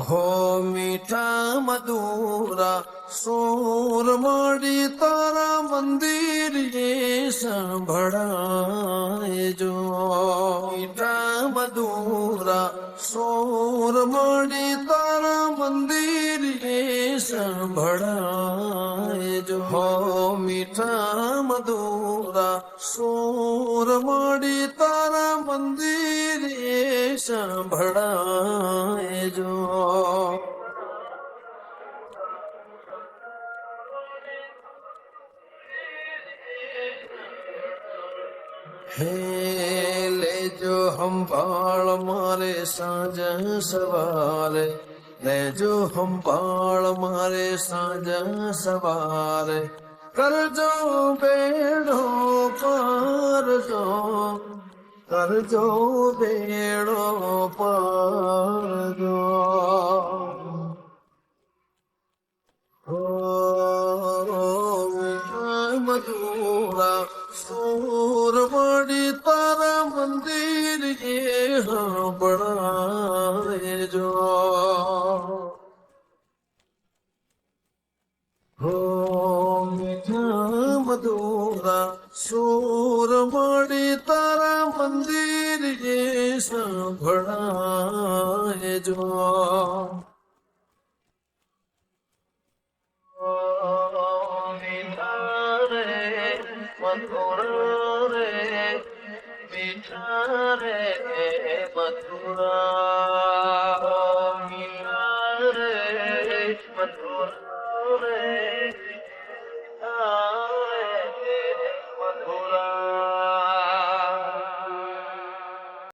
હો મીઠા મધુરા સોર માડી તારા મંદિરે સંભળાય જો મીઠા મધુરા સોર માડી તારા મંદિરે સંભળાય જો હો મીઠા મધુરા સોર માડી તારા મંદિરે સંભળાય જો હે લેજો સંભાળ મારે સાંજ સવારે લેજો સંભાળ મારે સાંજ સવારે કરજો બેડો પારજો કરજો બેડો પારજો મધુરા સોર માડી તારા મંદિર એ સંભળાયજો હો મીઠા મધુરા સોર માડી તારા મંદિર એ સંભળાયજો મથુરા રે મીઠા રે મથુરા